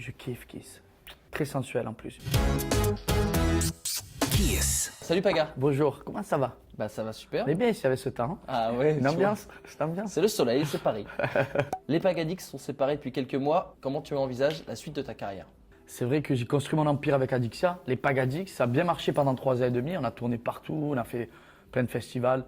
Je kiffe Kiss. Très sensuel en plus. Kiss. Salut Paga. Bonjour, comment ça va? Bah ça va super. On est bien ici avec ce temps. Ah ouais. Une ambiance, cette ambiance. C'est le soleil, c'est Paris. Les Pagadix sont séparés depuis quelques mois. Comment tu envisages la suite de ta carrière? C'est vrai que j'ai construit mon empire avec Adixia. Les Pagadix, ça a bien marché pendant 3 ans et demi. On a tourné partout, on a fait plein de festivals.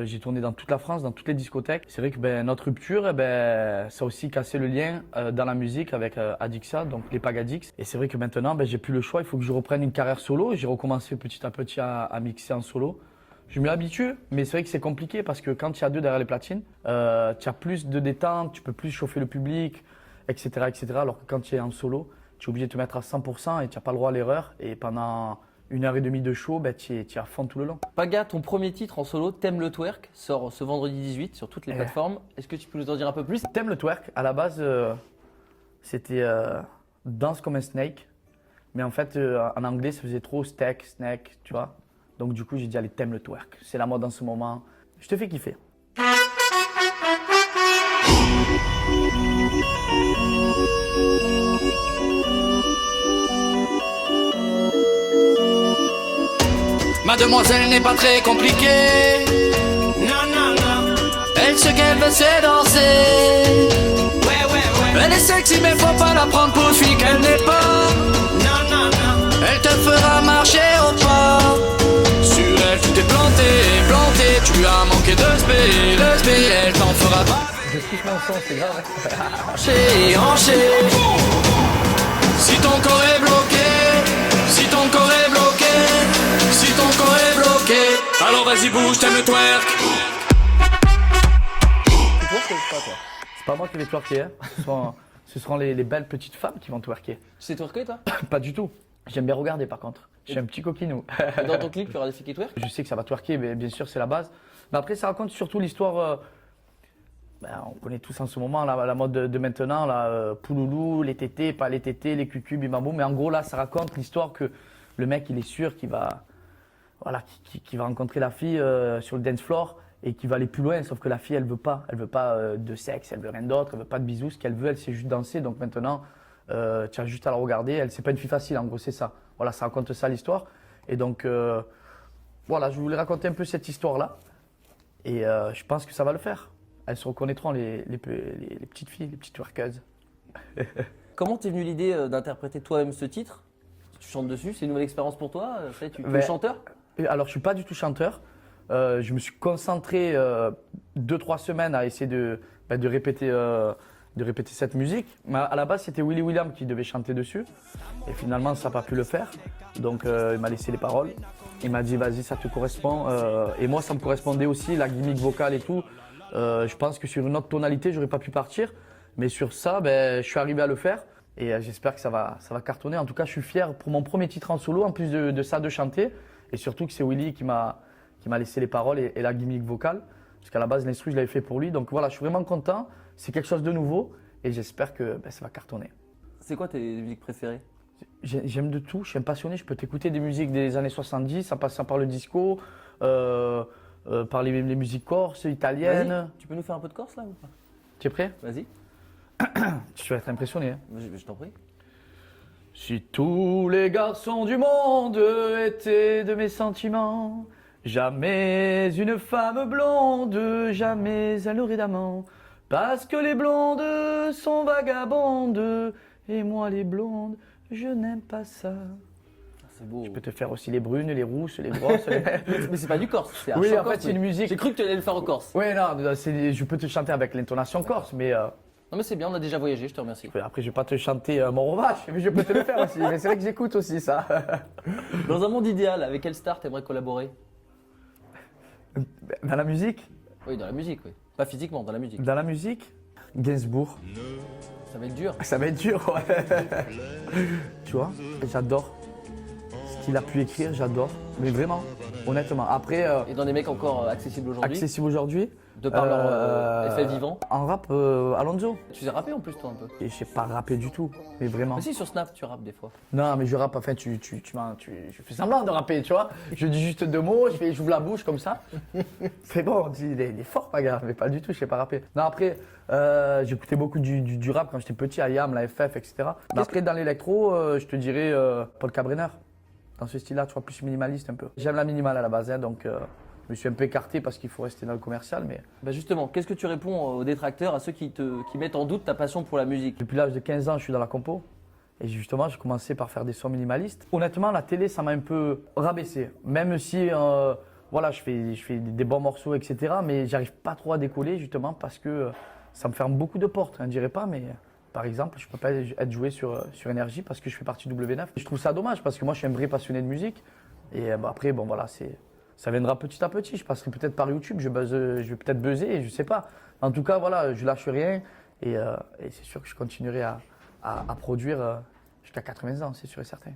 J'ai tourné dans toute la France, dans toutes les discothèques. C'est vrai que notre rupture, ça a aussi cassé le lien dans la musique avec Adixia, donc les Pagadix. Et c'est vrai que maintenant, j'ai plus le choix. Il faut que je reprenne une carrière solo. J'ai recommencé petit à petit à mixer en solo. Je m'y habitue, mais c'est vrai que c'est compliqué parce que quand tu as deux derrière les platines, tu as plus de détente, tu peux plus chauffer le public, etc., etc. Alors que quand tu es en solo, tu es obligé de te mettre à 100% et tu n'as pas le droit à l'erreur. Et pendant 1h30 de show, tu es à fond tout le long. Paga, ton premier titre en solo, T'aimes le twerk, sort ce vendredi 18 sur toutes les plateformes. Est-ce que tu peux nous en dire un peu plus? T'aimes le twerk? À la base, c'était danse comme un snake. Mais en fait, en anglais, ça faisait trop steak, snack, tu vois. Donc du coup, j'ai dit, allez, t'aimes le twerk. C'est la mode en ce moment. Je te fais kiffer. Mademoiselle n'est pas très compliquée. Non, non, non. Elle, ce qu'elle veut, c'est danser. Ouais. Elle est sexy, mais faut pas la prendre pour fille qu'elle n'est pas. Non, non, non. Elle te fera marcher au pas. Sur elle, tu t'es planté. Tu as manqué de spé, elle t'en fera pas. Je kiffe mon son, c'est grave. Hanché. Si ton corps est bloqué, si ton corps est bloqué, si ton corps est bloqué, alors vas-y bouge, t'aimes le twerk. Tu twerk ou pas toi? C'est pas moi qui vais twerker, hein. Ce seront les belles petites femmes qui vont twerker. Tu sais twerker toi? Pas du tout. J'aime bien regarder par contre. Je suis un petit coquinou. Et dans ton clip, tu auras des filles qui twerk? Je sais que ça va twerker, mais bien sûr, c'est la base. Mais après, ça raconte surtout l'histoire. On connaît tous en ce moment la mode de maintenant, Pouloulou, les tétés, pas les tétés, les cucus, bimabou. Mais en gros, là, ça raconte l'histoire que le mec, il est sûr qu'il va, qu'il va rencontrer la fille sur le dance floor et qu'il va aller plus loin. Sauf que la fille, elle veut pas de sexe, elle veut rien d'autre, elle veut pas de bisous. Ce qu'elle veut, elle sait juste danser. Donc maintenant, tu as juste à la regarder. Elle, c'est pas une fille facile, en gros, c'est ça. Voilà, ça raconte ça l'histoire. Et donc, voilà, je voulais raconter un peu cette histoire-là. Et je pense que ça va le faire. Elles se reconnaîtront, les petites filles, les petites twerkeuses. Comment t'es venu l'idée d'interpréter toi-même ce titre? Tu chantes dessus, c'est une nouvelle expérience pour toi? Tu es chanteur? Alors, je suis pas du tout chanteur. Je me suis concentré 2-3 semaines à essayer de répéter cette musique. Mais à la base, c'était Willy William qui devait chanter dessus. Et finalement, ça n'a pas pu le faire. Donc, il m'a laissé les paroles. Il m'a dit, vas-y, ça te correspond. Et moi, ça me correspondait aussi, la gimmick vocale et tout. Je pense que sur une autre tonalité, j'aurais pas pu partir. Mais sur ça, je suis arrivé à le faire. Et j'espère que ça va cartonner. En tout cas, je suis fier pour mon premier titre en solo, en plus de ça, de chanter. Et surtout que c'est Willy qui m'a laissé les paroles et la gimmick vocale. Parce qu'à la base, l'instru, je l'avais fait pour lui. Donc voilà, je suis vraiment content. C'est quelque chose de nouveau. Et j'espère que ça va cartonner. C'est quoi tes musiques préférées? J'aime de tout. Je suis un passionné. Je peux t'écouter des musiques des années 70, en passant par le disco, par les musiques corses, italiennes. Tu peux nous faire un peu de Corse là ou pas? Tu es prêt? Vas-y. Tu vas être impressionné. Hein. Je t'en prie. Si tous les garçons du monde étaient de mes sentiments, jamais une femme blonde, jamais elle n'aurait d'amant. Parce que les blondes sont vagabondes, et moi les blondes, je n'aime pas ça. C'est beau. Je peux te faire aussi les brunes, les rousses, les grosses. Mais c'est pas du corse, c'est un Oui, chant en fait, corse, c'est une musique. J'ai cru que tu allais le faire en corse. Oui, non, je peux te chanter avec l'intonation corse, mais Non mais c'est bien, on a déjà voyagé, je te remercie. après, je vais pas te chanter Mont-Rovache, mais je peux te le faire aussi. Mais c'est vrai que j'écoute aussi ça. Dans un monde idéal, avec quelle star t'aimerais collaborer? Dans la musique? Oui, dans la musique, oui. Pas physiquement, dans la musique. Dans la musique, Gainsbourg. Ça va être dur. Ça va être dur, ouais. Tu vois, j'adore. Ce qu'il a pu écrire, j'adore. Mais vraiment, honnêtement. Après, Et dans des mecs encore accessibles aujourd'hui? accessible aujourd'hui, De par leur effet vivant. En rap, Alonso. Tu sais rapper en plus, toi, un peu. Et je sais pas rapper du tout, mais vraiment. Mais si, sur Snap, tu rappes des fois. Non, mais je rappe, enfin, je fais semblant de rapper, tu vois. Je dis juste 2 mots, j'ouvre la bouche comme ça. C'est bon, on dit, il est fort, ma gars, mais pas du tout, je sais pas rapper. Non, après, j'écoutais beaucoup du rap quand j'étais petit, IAM, la FF, etc. Mais après, dans l'électro, je te dirais Paul Cabrenner. Dans ce style-là, tu vois, plus minimaliste un peu. J'aime la minimale à la base, hein, donc je me suis un peu écarté parce qu'il faut rester dans le commercial, mais Bah justement, qu'est-ce que tu réponds aux détracteurs, à ceux qui mettent en doute ta passion pour la musique? depuis l'âge de 15 ans, je suis dans la compo. Et justement, j'ai commencé par faire des sons minimalistes. Honnêtement, la télé, ça m'a un peu rabaissé. Même si voilà, je fais des bons morceaux, etc. Mais j'arrive pas trop à décoller, justement, parce que ça me ferme beaucoup de portes. Je ne dirais pas, mais par exemple, je ne peux pas être joué sur Énergie parce que je fais partie de W9. Je trouve ça dommage parce que moi, je suis un vrai passionné de musique. Et après, bon, voilà, ça viendra petit à petit. Je passerai peut-être par YouTube, je vais peut-être buzzer, je ne sais pas. En tout cas, voilà, je lâche rien. Et c'est sûr que je continuerai à produire jusqu'à 80 ans, c'est sûr et certain.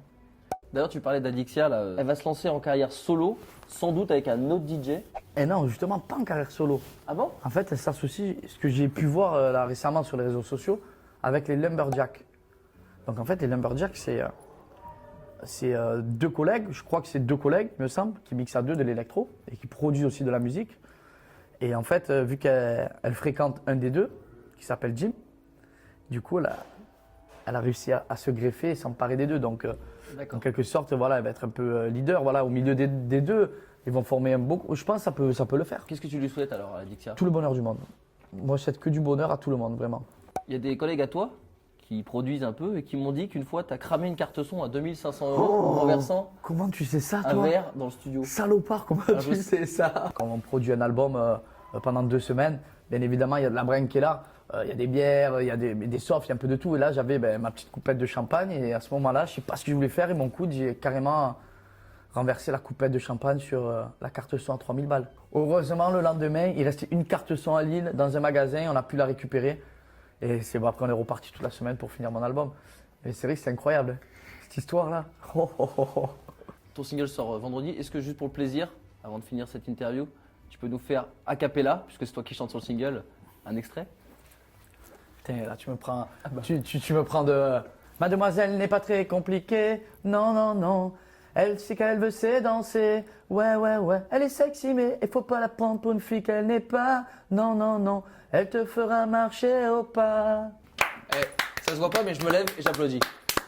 D'ailleurs, tu parlais d'Adixia, là. Elle va se lancer en carrière solo, sans doute avec un autre DJ. Et non, justement, pas en carrière solo. Ah bon? En fait, elle s'associe, ce que j'ai pu voir là récemment sur les réseaux sociaux, avec les Lumberjacks. Donc en fait, les Lumberjacks, c'est 2 collègues, je crois que c'est 2 collègues, il me semble, qui mixent à 2 de l'électro et qui produisent aussi de la musique. Et en fait, vu qu'elle fréquente un des 2, qui s'appelle Jim, du coup, elle a réussi à se greffer et s'emparer des 2. Donc, en quelque sorte, voilà, elle va être un peu leader. Voilà, au milieu des 2, ils vont former un beau. Je pense que ça peut le faire. Qu'est-ce que tu lui souhaites alors à Adixia? Tout le bonheur du monde. Moi, je souhaite que du bonheur à tout le monde, vraiment. Il y a des collègues à toi qui produisent un peu et qui m'ont dit qu'une fois, tu as cramé une carte son à 2500 € en renversant Comment tu sais ça, un toi? verre dans le studio. Salopard, comment Ah, tu sais ça? Quand on produit un album pendant 2 semaines, bien évidemment, il y a de la bringue qui est là. Il y a des bières, il y a des softs, il y a un peu de tout. Et là, j'avais ma petite coupette de champagne. Et à ce moment-là, je ne sais pas ce que je voulais faire. Et mon coude, j'ai carrément renversé la coupette de champagne sur la carte son à 3000 balles. Heureusement, le lendemain, il restait une carte son à Lille dans un magasin. On a pu la récupérer. Et c'est bon, après, on est reparti toute la semaine pour finir mon album. Et c'est vrai que c'est incroyable, hein, cette histoire-là. Oh, oh, oh, oh. Ton single sort vendredi. Est-ce que juste pour le plaisir, avant de finir cette interview, tu peux nous faire a cappella, puisque c'est toi qui chantes sur le single, un extrait? Putain, là, tu me prends, tu me prends de... Mademoiselle n'est pas très compliquée, non, non, non. Elle sait qu'elle veut, c'est danser, ouais, ouais, ouais. Elle est sexy, mais il faut pas la prendre pour une fille qu'elle n'est pas, non, non, non. Elle te fera marcher au pas. Ça se voit pas, mais je me lève et j'applaudis.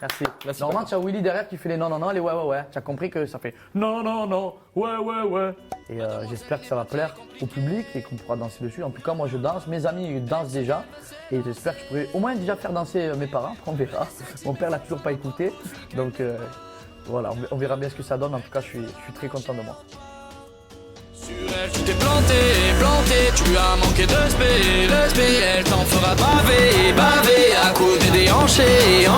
Merci. Merci, Normalement, papa. tu as Willy derrière qui fait les non, non, non, les ouais, ouais, ouais. Tu as compris que ça fait non, non, non, ouais, ouais, ouais. Et j'espère que ça va plaire au public et qu'on pourra danser dessus. En tout cas, moi, je danse. Mes amis ils dansent déjà. Et j'espère que je pourrai au moins déjà faire danser mes parents. Après, on verra. Mon père l'a toujours pas écouté. Donc, voilà, on verra bien ce que ça donne. En tout cas, je suis très content de moi. Sur elle, tu t'es planté, tu as manqué de spé, elle t'en fera baver, à côté des hanchés.